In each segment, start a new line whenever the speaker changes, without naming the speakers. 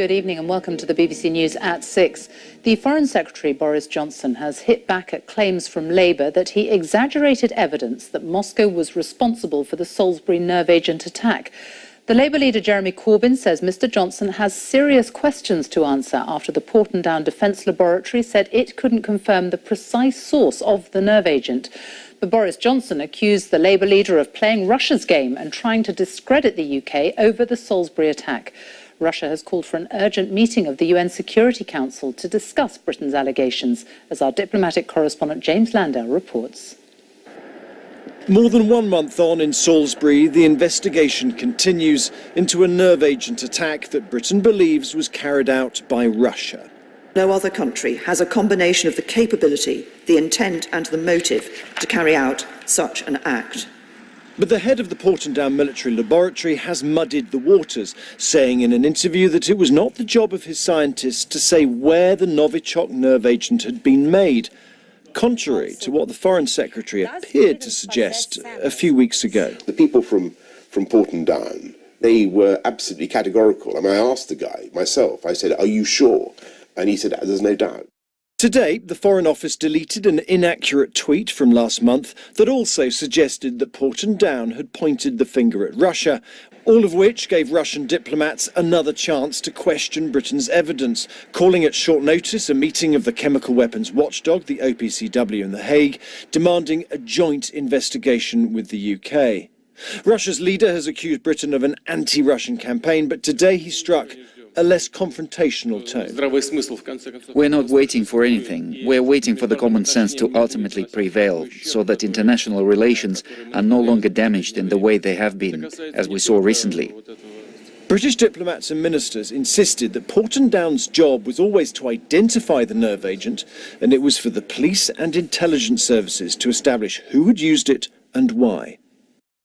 Good evening and welcome to the BBC News at 6. The Foreign Secretary, Boris Johnson, has hit back at claims from Labour that he exaggerated evidence that Moscow was responsible for the Salisbury nerve agent attack. The Labour leader Jeremy Corbyn says Mr Johnson has serious questions to answer after the Portendown Defence Laboratory said it couldn't confirm the precise source of the nerve agent. But Boris Johnson accused the Labour leader of playing Russia's game and trying to discredit the UK over the Salisbury attack. Russia has called for an urgent meeting of the UN Security Council to discuss Britain's allegations, as our diplomatic correspondent James Landau reports.
More than 1 month on in Salisbury, the investigation continues into a nerve agent attack that Britain believes was carried out by Russia.
No other country has a combination of the capability, the intent and the motive to carry out such an act.
But the head of the Portendown military laboratory has muddied the waters, saying in an interview that it was not the job of his scientists to say where the Novichok nerve agent had been made, contrary to what the Foreign Secretary appeared to suggest a few weeks ago.
The people from Portendown, they were absolutely categorical. I mean, I asked the guy myself, I said, "Are you sure?" And he said, "There's no doubt."
Today, the Foreign Office deleted an inaccurate tweet from last month that also suggested that Portendown had pointed the finger at Russia, all of which gave Russian diplomats another chance to question Britain's evidence, calling at short notice a meeting of the chemical weapons watchdog, the OPCW in The Hague, demanding a joint investigation with the UK. Russia's leader has accused Britain of an anti-Russian campaign, but today he struck a less confrontational tone.
We're not waiting for anything. We're waiting for the common sense to ultimately prevail, so that international relations are no longer damaged in the way they have been, as we saw recently.
British diplomats and ministers insisted that Portendown's job was always to identify the nerve agent, and it was for the police and intelligence services to establish who had used it and why.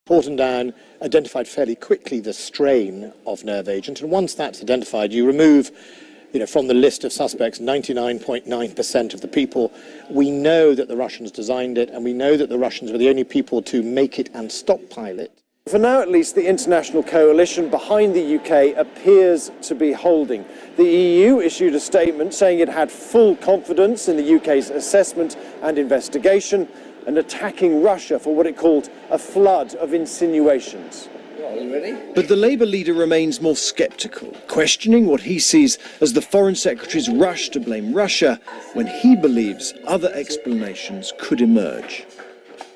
Portendown identified fairly quickly the strain of nerve agent, and once that's identified, you remove, from the list of suspects, 99.9% of the people. We know that the Russians designed it, and we know that the Russians were the only people to make it and stockpile it.
For now, at least, the international coalition behind the UK appears to be holding. The EU issued a statement saying it had full confidence in the UK's assessment and investigation, and attacking Russia for what it called a flood of insinuations. But the Labour leader remains more sceptical, questioning what he sees as the Foreign Secretary's rush to blame Russia when he believes other explanations could emerge.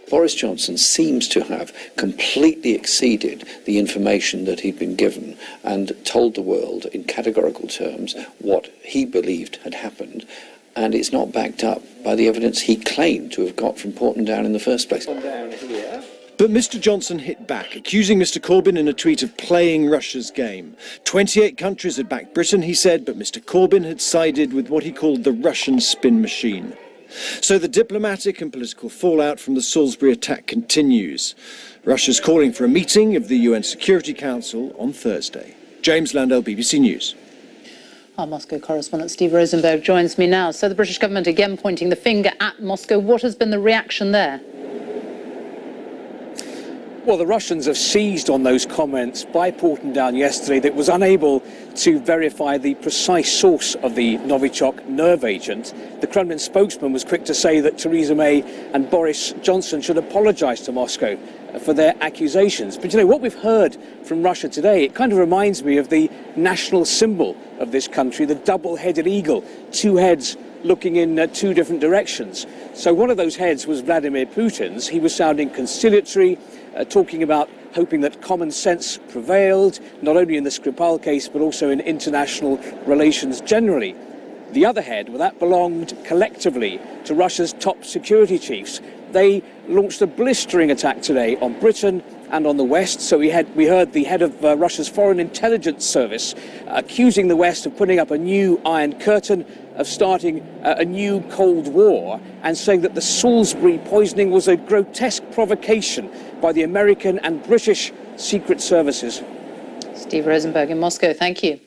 Boris Johnson seems to have completely exceeded the information that he'd been given and told the world in categorical terms what he believed had happened. And it's not backed up by the evidence he claimed to have got from Portendown in the first place.
But Mr Johnson hit back, accusing Mr Corbyn in a tweet of playing Russia's game. 28 countries had backed Britain, he said, but Mr Corbyn had sided with what he called the Russian spin machine. So the diplomatic and political fallout from the Salisbury attack continues. Russia's calling for a meeting of the UN Security Council on Thursday. James Landau, BBC News.
Our Moscow correspondent Steve Rosenberg joins me now. So the British government again pointing the finger at Moscow. What has been the reaction there?
Well, the Russians have seized on those comments by Portendown yesterday that was unable to verify the precise source of the Novichok nerve agent. The Kremlin spokesman was quick to say that Theresa May and Boris Johnson should apologise to Moscow for their accusations. But what we've heard from Russia today, it kind of reminds me of the national symbol of this country, the double-headed eagle, two heads looking in two different directions. So one of those heads was Vladimir Putin's. He was sounding conciliatory, talking about hoping that common sense prevailed, not only in the Skripal case, but also in international relations generally. The other head, well, that belonged collectively to Russia's top security chiefs. They launched a blistering attack today on Britain and on the West. So we heard the head of Russia's Foreign Intelligence Service accusing the West of putting up a new Iron Curtain, of starting a new Cold War, and saying that the Salisbury poisoning was a grotesque provocation by the American and British secret services.
Steve Rosenberg in Moscow, thank you.